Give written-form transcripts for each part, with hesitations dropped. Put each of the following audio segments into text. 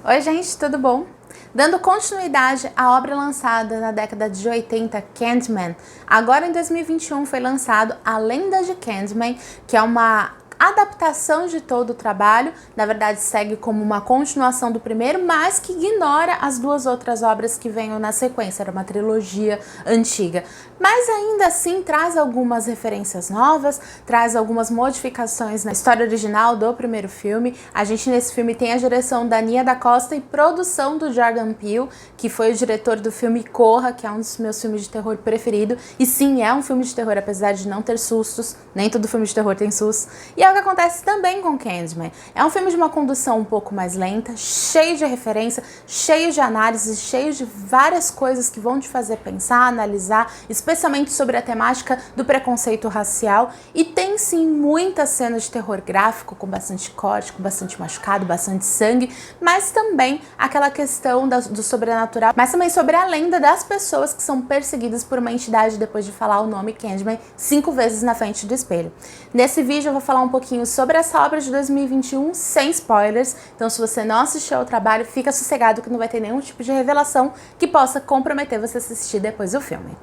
Oi gente, tudo bom? Dando continuidade à obra lançada na década de 80, Candyman, agora em 2021 foi lançado A Lenda de Candyman, que é uma adaptação de todo o trabalho, na verdade segue como uma continuação do primeiro, mas que ignora as duas outras obras que venham na sequência, era uma trilogia antiga. Mas ainda assim traz algumas referências novas, traz algumas modificações na história original do primeiro filme. A gente nesse filme tem a direção da Nia da Costa e produção do Jordan Peele, que foi o diretor do filme Corra, que é um dos meus filmes de terror preferido. E sim, é um filme de terror, apesar de não ter sustos, nem todo filme de terror tem sustos. E é o que acontece também com Candyman. É um filme de uma condução um pouco mais lenta, cheio de referência, cheio de análise, cheio de várias coisas que vão te fazer pensar, analisar, especialmente sobre a temática do preconceito racial. E tem sim muitas cenas de terror gráfico, com bastante corte, com bastante machucado, bastante sangue, mas também aquela questão do sobrenatural, mas também sobre a lenda das pessoas que são perseguidas por uma entidade depois de falar o nome Candyman 5 vezes na frente do espelho. Nesse vídeo eu vou falar um pouquinho sobre essa obra de 2021 sem spoilers, então se você não assistiu ao trabalho, fica sossegado que não vai ter nenhum tipo de revelação que possa comprometer você a assistir depois do filme.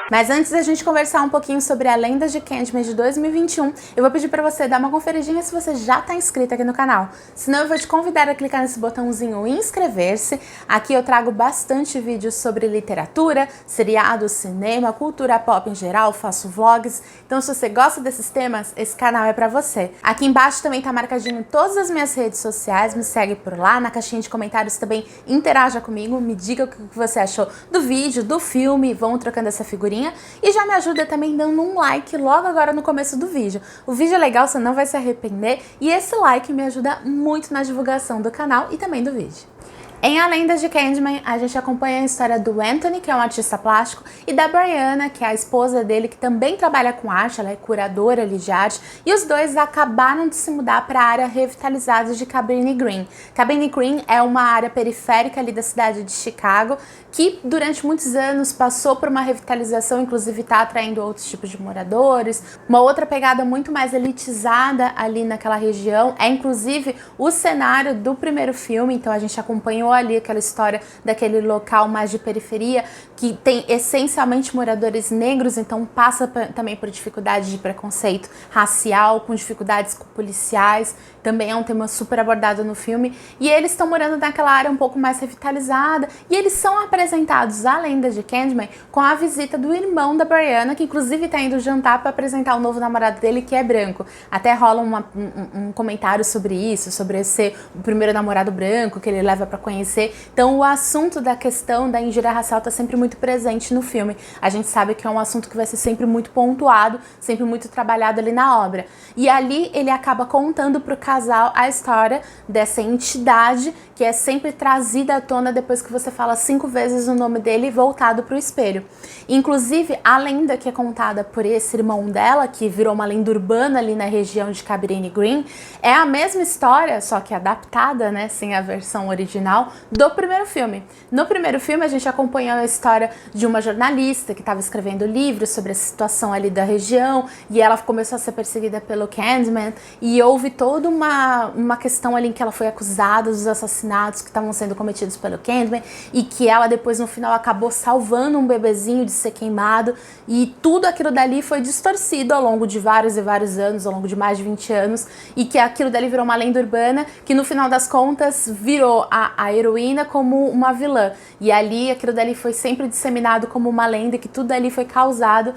Mas antes da gente conversar um pouquinho sobre A Lenda de Candyman de 2021, eu vou pedir pra você dar uma conferidinha se você já tá inscrito aqui no canal. Senão eu vou te convidar a clicar nesse botãozinho inscrever-se. Aqui eu trago bastante vídeos sobre literatura, seriados, cinema, cultura pop em geral, faço vlogs. Então se você gosta desses temas, esse canal é pra você. Aqui embaixo também tá marcadinho todas as minhas redes sociais, me segue por lá. Na caixinha de comentários também interaja comigo, me diga o que você achou do vídeo, do filme, vamos trocando essa figurinha. E já me ajuda também dando um like logo agora no começo do vídeo. O vídeo é legal, você não vai se arrepender, e esse like me ajuda muito na divulgação do canal e também do vídeo. Em A Lenda de Candyman, a gente acompanha a história do Anthony, que é um artista plástico, e da Brianna, que é a esposa dele, que também trabalha com arte, ela é curadora ali de arte, e os dois acabaram de se mudar para a área revitalizada de Cabrini Green. Cabrini Green é uma área periférica ali da cidade de Chicago, que durante muitos anos passou por uma revitalização, inclusive está atraindo outros tipos de moradores. Uma outra pegada muito mais elitizada ali naquela região é inclusive o cenário do primeiro filme, então a gente acompanhou ali aquela história daquele local mais de periferia, que tem essencialmente moradores negros, então passa também por dificuldade de preconceito racial, com dificuldades com policiais, também é um tema super abordado no filme, e eles estão morando naquela área um pouco mais revitalizada, e eles são apresentados à Lenda de Candyman com a visita do irmão da Brianna, que inclusive está indo jantar para apresentar o novo namorado dele, que é branco. Até rola um comentário sobre isso, sobre ser o primeiro namorado branco que ele leva para conhecer. Então o assunto da questão da injúria racial está sempre muito presente no filme. A gente sabe que é um assunto que vai ser sempre muito pontuado, sempre muito trabalhado ali na obra. E ali ele acaba contando para o casal a história dessa entidade que é sempre trazida à tona depois que você fala 5 vezes o nome dele voltado para o espelho. Inclusive, a lenda que é contada por esse irmão dela, que virou uma lenda urbana ali na região de Cabrini Green, é a mesma história, só que adaptada, né, sem a versão original, do primeiro filme. No primeiro filme, a gente acompanhou a história de uma jornalista que estava escrevendo livros sobre a situação ali da região, e ela começou a ser perseguida pelo Candyman, e houve toda uma questão ali em que ela foi acusada dos assassinatos que estavam sendo cometidos pelo Candyman, e que ela depois no final acabou salvando um bebezinho de ser queimado, e tudo aquilo dali foi distorcido ao longo de vários e vários anos, ao longo de mais de 20 anos, e que aquilo dali virou uma lenda urbana que no final das contas virou a heroína como uma vilã, e ali aquilo dali foi sempre disseminado como uma lenda, que tudo ali foi causado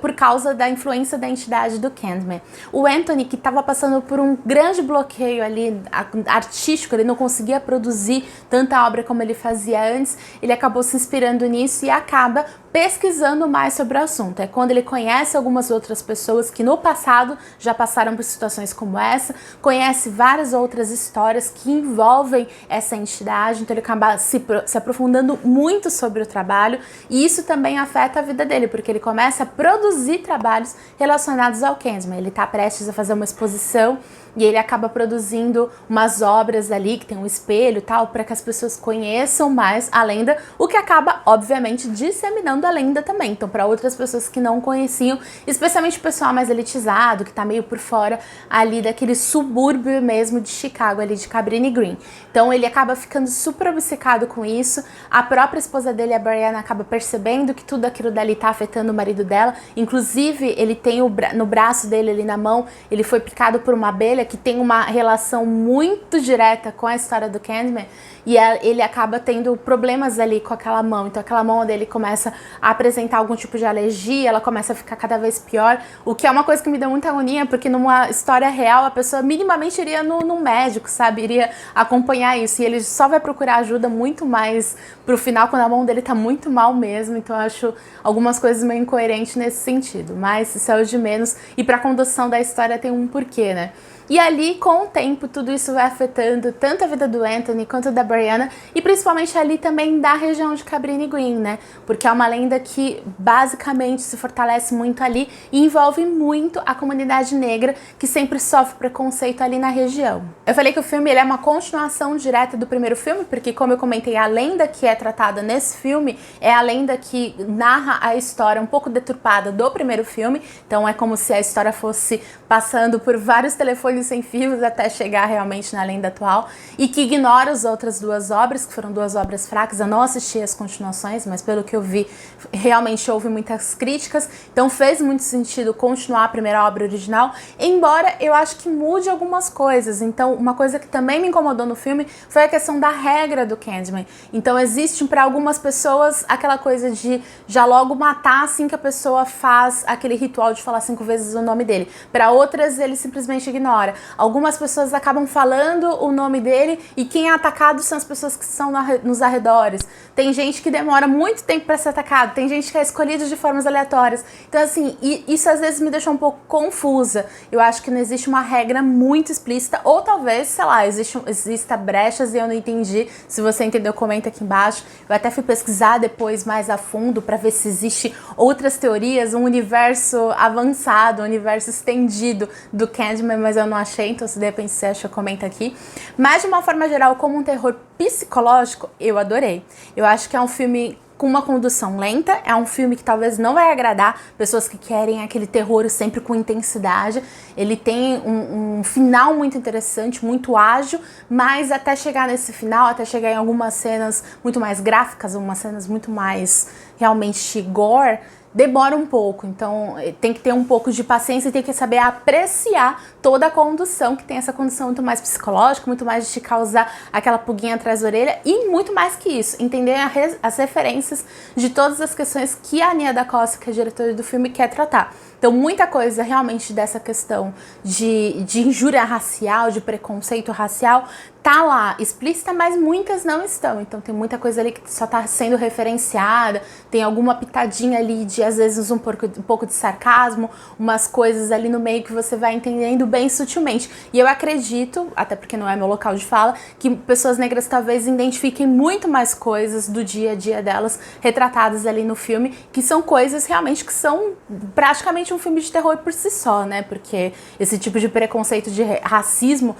por causa da influência da entidade do Candyman. O Anthony, que estava passando por um grande bloqueio ali artístico, ele não conseguia produzir tanta obra como ele fazia antes, ele acabou se inspirando nisso e acaba pesquisando mais sobre o assunto. É quando ele conhece algumas outras pessoas que no passado já passaram por situações como essa, conhece várias outras histórias que envolvem essa entidade entidade, então ele acaba se aprofundando muito sobre o trabalho, e isso também afeta a vida dele, porque ele começa a produzir trabalhos relacionados ao Candyman. Ele tá prestes a fazer uma exposição e ele acaba produzindo umas obras ali que tem um espelho e tal, para que as pessoas conheçam mais a lenda, o que acaba, obviamente, disseminando a lenda também. Então, para outras pessoas que não conheciam, especialmente o pessoal mais elitizado, que tá meio por fora ali daquele subúrbio mesmo de Chicago, ali de Cabrini Green. Então, ele acaba ficando super obcecado com isso. A própria esposa dele, a Brianna, acaba percebendo que tudo aquilo dali tá afetando o marido dela. Inclusive, ele tem no braço dele, ali na mão, ele foi picado por uma abelha, que tem uma relação muito direta com a história do Candyman, e ele acaba tendo problemas ali com aquela mão. Então aquela mão dele começa a apresentar algum tipo de alergia, ela começa a ficar cada vez pior, o que é uma coisa que me deu muita agonia, porque numa história real a pessoa minimamente iria no médico, sabe, iria acompanhar isso, e ele só vai procurar ajuda muito mais pro final, quando a mão dele tá muito mal mesmo. Então eu acho algumas coisas meio incoerentes nesse sentido, mas isso é o de menos, e pra condução da história tem um porquê, né? E ali, com o tempo, tudo isso vai afetando tanto a vida do Anthony quanto da Brianna, e principalmente ali também da região de Cabrini Green, né? Porque é uma lenda que basicamente se fortalece muito ali e envolve muito a comunidade negra, que sempre sofre preconceito ali na região. Eu falei que o filme ele é uma continuação direta do primeiro filme, porque, como eu comentei, a lenda que é tratada nesse filme é a lenda que narra a história um pouco deturpada do primeiro filme. Então é como se a história fosse passando por vários telefones sem fios até chegar realmente na lenda atual, e que ignora as outras duas obras, que foram duas obras fracas. Eu não assisti as continuações, mas pelo que eu vi, realmente houve muitas críticas, então fez muito sentido continuar a primeira obra original, embora eu acho que mude algumas coisas. Então uma coisa que também me incomodou no filme foi a questão da regra do Candyman. Então existe para algumas pessoas aquela coisa de já logo matar assim que a pessoa faz aquele ritual de falar 5 vezes o nome dele. Para outras ele simplesmente ignora. Algumas pessoas acabam falando o nome dele e quem é atacado são as pessoas que estão nos arredores. Tem gente que demora muito tempo para ser atacado, tem gente que é escolhida de formas aleatórias. Então assim, isso às vezes me deixa um pouco confusa. Eu acho que não existe uma regra muito explícita, ou talvez, sei lá, exista brechas e eu não entendi. Se você entendeu, comenta aqui embaixo. Eu até fui pesquisar depois mais a fundo para ver se existe outras teorias, um universo avançado, um universo estendido do Candyman, mas eu não achei, então se de repente você acha, comenta aqui. Mas de uma forma geral, como um terror psicológico, eu adorei. Eu acho que é um filme com uma condução lenta, é um filme que talvez não vai agradar pessoas que querem aquele terror sempre com intensidade. Ele tem um final muito interessante, muito ágil, mas até chegar nesse final, até chegar em algumas cenas muito mais gráficas, algumas cenas muito mais realmente gore, demora um pouco. Então tem que ter um pouco de paciência e tem que saber apreciar toda a condução, que tem essa condução muito mais psicológica, muito mais de te causar aquela pulguinha atrás da orelha, e muito mais que isso, entender as referências de todas as questões que a Nia Da Costa, que é a diretora do filme, quer tratar. Então muita coisa realmente dessa questão de injúria racial, de preconceito racial, tá lá explícita, mas muitas não estão. Então tem muita coisa ali que só tá sendo referenciada, tem alguma pitadinha ali de, às vezes, um pouco de sarcasmo, umas coisas ali no meio que você vai entendendo bem sutilmente. E eu acredito, até porque não é meu local de fala, que pessoas negras talvez identifiquem muito mais coisas do dia a dia delas retratadas ali no filme, que são coisas realmente que são praticamente um filme de terror por si só, né? Porque esse tipo de preconceito, de racismo,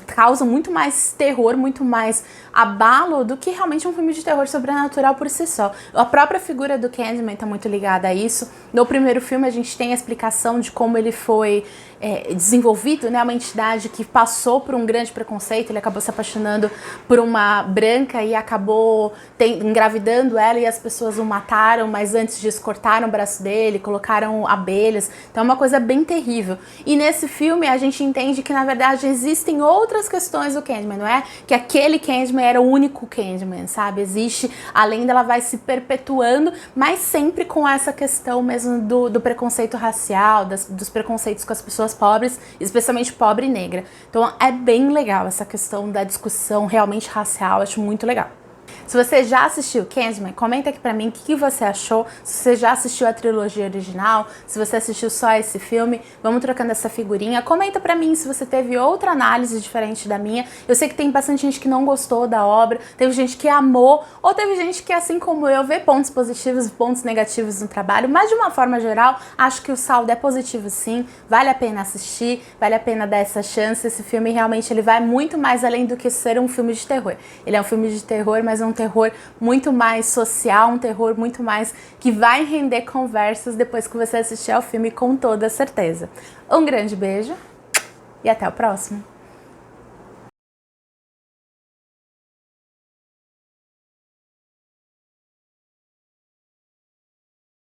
causa muito mais terror, muito mais abalo do que realmente um filme de terror sobrenatural por si só. A própria figura do Candyman tá muito ligada a isso. No primeiro filme a gente tem a explicação de como ele foi desenvolvido, né? Uma entidade que passou por um grande preconceito, ele acabou se apaixonando por uma branca e acabou engravidando ela, e as pessoas o mataram, mas antes disso cortaram o braço dele, colocaram abelhas. Então é uma coisa bem terrível. E nesse filme a gente entende que na verdade existem outras questões do Candyman, não é? Que aquele Candyman era o único Candyman, sabe? Existe, a lenda ela vai se perpetuando, mas sempre com essa questão mesmo do preconceito racial, dos preconceitos com as pessoas pobres, especialmente pobre e negra. Então é bem legal essa questão da discussão realmente racial, acho muito legal. Se você já assistiu Candyman, comenta aqui pra mim o que você achou, se você já assistiu a trilogia original, se você assistiu só esse filme, vamos trocando essa figurinha. Comenta pra mim se você teve outra análise diferente da minha. Eu sei que tem bastante gente que não gostou da obra, teve gente que amou, ou teve gente que, assim como eu, vê pontos positivos e pontos negativos no trabalho, mas de uma forma geral, acho que o saldo é positivo sim, vale a pena assistir, vale a pena dar essa chance. Esse filme realmente ele vai muito mais além do que ser um filme de terror. Ele é um filme de terror, mas é um terror muito mais social, um terror muito mais que vai render conversas depois que você assistir ao filme, com toda certeza. Um grande beijo e até o próximo!